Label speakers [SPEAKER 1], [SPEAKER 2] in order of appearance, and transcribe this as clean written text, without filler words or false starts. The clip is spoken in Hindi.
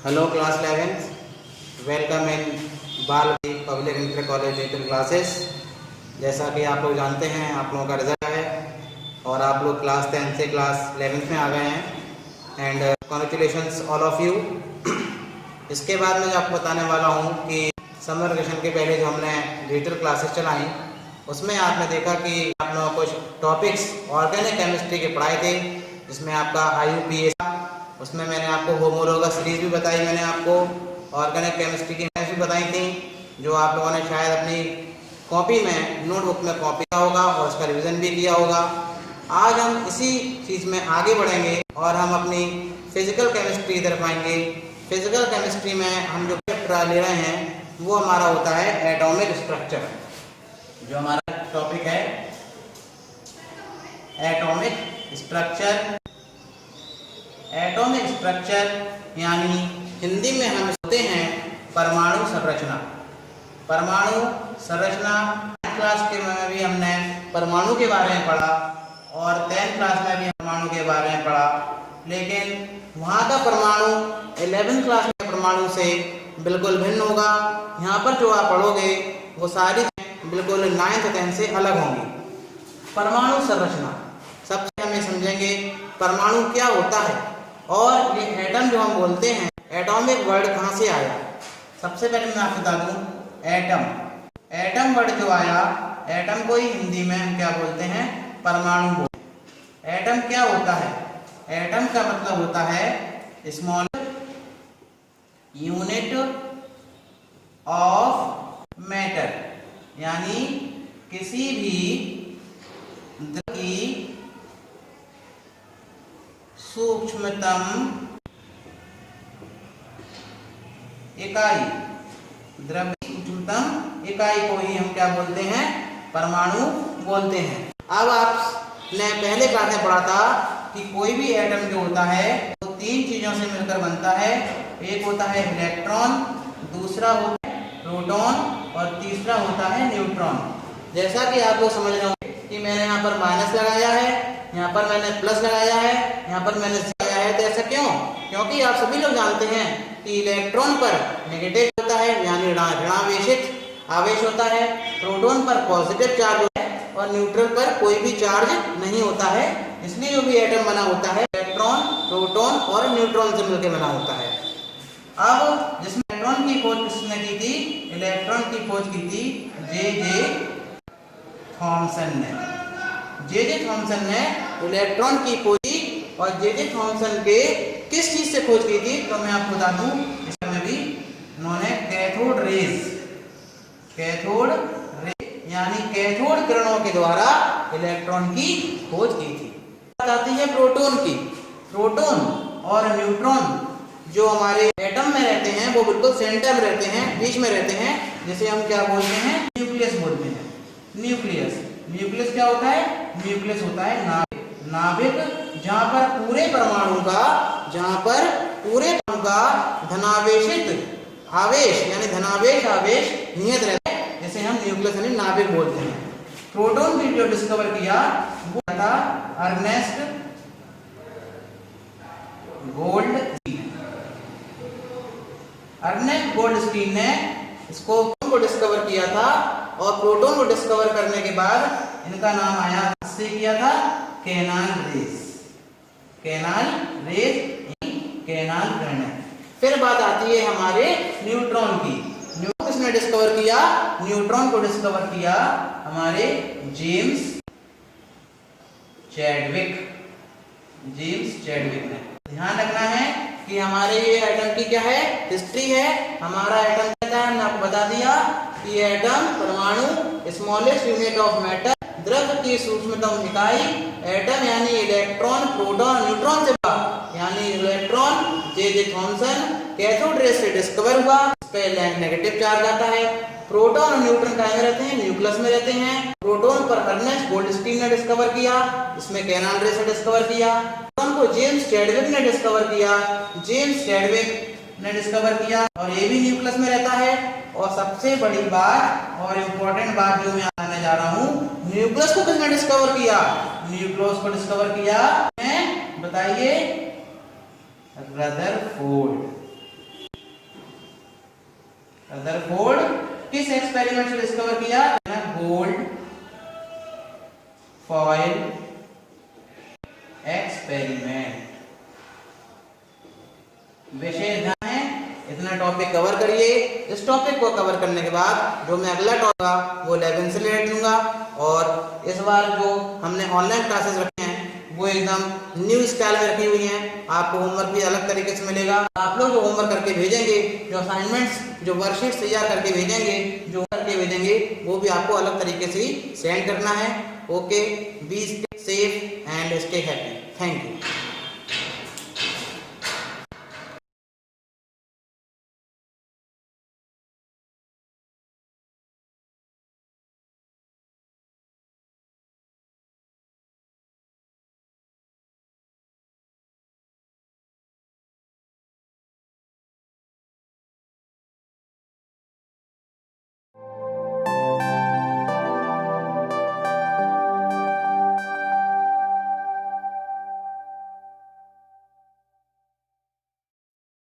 [SPEAKER 1] Hello class 11th, welcome in बाल public inter college digital classes. जैसा कि आप लोग जानते हैं, आप लोगों का रिजल्ट है और आप लोग क्लास 10 से क्लास 11th में आ गए हैं and congratulations all of you. इसके बाद मैं आपको बताने वाला हूं कि समर वेकेशन के पहले जो हमने डिजिटल क्लासेस चलाई उसमें आपने देखा कि आप लोगों को कुछ टॉपिक्स ऑर्गेनिक केमिस्ट्री के पढ़ाए थे, जिसमें आपका IUPAC, उसमें मैंने आपको होमोलोगा सीरीज भी बताई, मैंने आपको ऑर्गेनिक केमिस्ट्री की मैथ्स भी बताई थी, जो आप लोगों ने शायद अपनी कॉपी में नोटबुक में कॉपी किया होगा और उसका रिवीजन भी किया होगा। आज हम इसी चीज़ में आगे बढ़ेंगे और हम अपनी फिजिकल केमिस्ट्री की तरफ आएंगे। फिजिकल केमिस्ट्री में हम जो चैप्टर ले रहे हैं वो हमारा होता है एटॉमिक स्ट्रक्चर। जो हमारा टॉपिक है एटॉमिक स्ट्रक्चर। एटॉमिक स्ट्रक्चर यानी हिंदी में हम कहते हैं परमाणु संरचना। परमाणु संरचना क्लास के में भी हमने परमाणु के बारे में पढ़ा और 10th क्लास में भी परमाणु के बारे में पढ़ा, लेकिन वहाँ का परमाणु 11th क्लास में परमाणु से बिल्कुल भिन्न होगा। यहाँ पर जो आप पढ़ोगे वो सारी बिल्कुल 9th 10th से अलग होंगी। परमाणु संरचना सबसे हमें समझेंगे परमाणु क्या होता है और ये एटम जो हम बोलते हैं, एटॉमिक वर्ड कहाँ से आया। सबसे पहले मैं आपको बता दूं, एटम वर्ड जो आया, एटम को ही हिंदी में हम क्या बोलते हैं, परमाणु बोलते हैं। एटम क्या होता है? एटम का मतलब होता है स्मॉल यूनिट ऑफ मैटर, यानी किसी भी द्रव्य की सूक्ष्मतम इकाई। द्रव्य की सूक्ष्मतम इकाई को ही हम क्या बोलते हैं, परमाणु बोलते हैं। अब आपने पहले क्लास में पढ़ा था कि कोई भी एटम जो होता है वो 3 चीजों से मिलकर बनता है। एक होता है इलेक्ट्रॉन, दूसरा होता है प्रोटॉन और तीसरा होता है न्यूट्रॉन। जैसा कि आप लोग समझ रहे होंगे कि मैंने यहाँ पर माइनस लगाया है, यहाँ पर मैंने प्लस लगाया है, यहाँ पर मैंने लगाया है। तो ऐसा क्यों? क्योंकि आप सभी लोग जानते हैं कि इलेक्ट्रॉन पर नेगेटिव होता है यानी ऋणावेशित आवेश होता है, प्रोटॉन पर पॉजिटिव चार्ज होता है और न्यूट्रल पर कोई भी चार्ज नहीं होता है। इसलिए जो भी एटम बना होता है इलेक्ट्रॉन, प्रोटॉन और न्यूट्रॉन से मिलकर बना होता है। अब जिसमें इलेक्ट्रॉन की खोज किसने की थी? इलेक्ट्रॉन की खोज की थी जे थॉमसन ने। जे थॉमसन ने इलेक्ट्रॉन की खोज की और जे थॉमसन के किस चीज से खोज की थी? तो मैं आपको बता दूं, इसमें भी उन्होंने कैथोड रेज यानी कैथोड किरणों के द्वारा इलेक्ट्रॉन की खोज की थी। बात आती है प्रोटॉन की। प्रोटॉन और न्यूट्रॉन जो हमारे एटम में रहते हैं वो बिल्कुल सेंटर में रहते हैं, बीच में रहते हैं, जिसे हम क्या बोलते हैं, न्यूक्लियस बोलते हैं। न्यूक्लियस क्या होता है? न्यूक्लियस होता है नाभिक, जहां पर पूरे परमाणु का धनावेशित आवेश यानी धनावेश आवेश नियत रहता है, जिसे हम न्यूक्लियस यानी नाभिक बोलते हैं। प्रोटॉन भी जो डिस्कवर किया वो था अर्नेस्ट गोल्डस्टीन ने इसको डिस्कवर किया था और प्रोटॉन को डिस्कवर करने के बाद इनका नाम आया, इससे किया था केनाल किरणें। फिर बात आती है हमारे न्यूट्रॉन की। न्यूट्रॉन किसने डिस्कवर किया? न्यूट्रॉन को डिस्कवर किया हमारे जेम्स चैडविक ने। ध्यान रखना है कि हमारे ये एटम की क्या है, हिस्ट्री है। हमारा एटम क्या है, मैंने आपको बता दिया कि एटम परमाणु स्मॉलेस्ट यूनिट ऑफ मैटर, द्रव्य की सूक्ष्मतम इकाई। एटम यानी इलेक्ट्रॉन, प्रोटॉन, न्यूट्रॉन से यानी electron J Thomson cathode rays से डिस्कवर हुआ, इस पे नेगेटिव चार्ज आता है। प्रोटॉन और न्यूट्रॉन कहाँ में रहते हैं? न्यूक्लियस में रहते हैं। प्रोटॉन पर अर्नेस्ट गोल्डस्टीन ने डिस्कवर किया, इसमें केनाल रेज से डिस्कवर किया। प्रोटॉन को जेम्स चैडविक ने डिस्कवर किया और ये भी न्यूक्लियस में रहता है। और सबसे बड़ी बात और इम्पोर्टेंट बात जो मैं आने जा रहा हूँ, न्यूक्लियस को किसने डिस्कवर किया? न्यूक्लियस को डिस्कवर किया बताइए, रदरफोर्ड। रदरफोर्ड किस एक्सपेरिमेंट से डिस्कवर किया? Gold foil experiment. विशेष ध्यान है, इतना टॉपिक कवर करिए। इस टॉपिक को कवर करने के बाद जो मैं अगला टॉपिक वो 11 से रिलेटेड लूंगा, और इस बार जो हमने ऑनलाइन क्लासेस रखे हैं वो एकदम न्यू स्टाइल में रखी हुई हैं। आपको होमवर्क भी अलग तरीके से मिलेगा। आप लोग जो होमवर्क करके भेजेंगे, जो असाइनमेंट्स, जो वर्कशीट्स तैयार करके भेजेंगे, जो करके भेजेंगे, वो भी आपको अलग तरीके से ही सेंड करना है। Okay, be safe and stay happy. Thank you.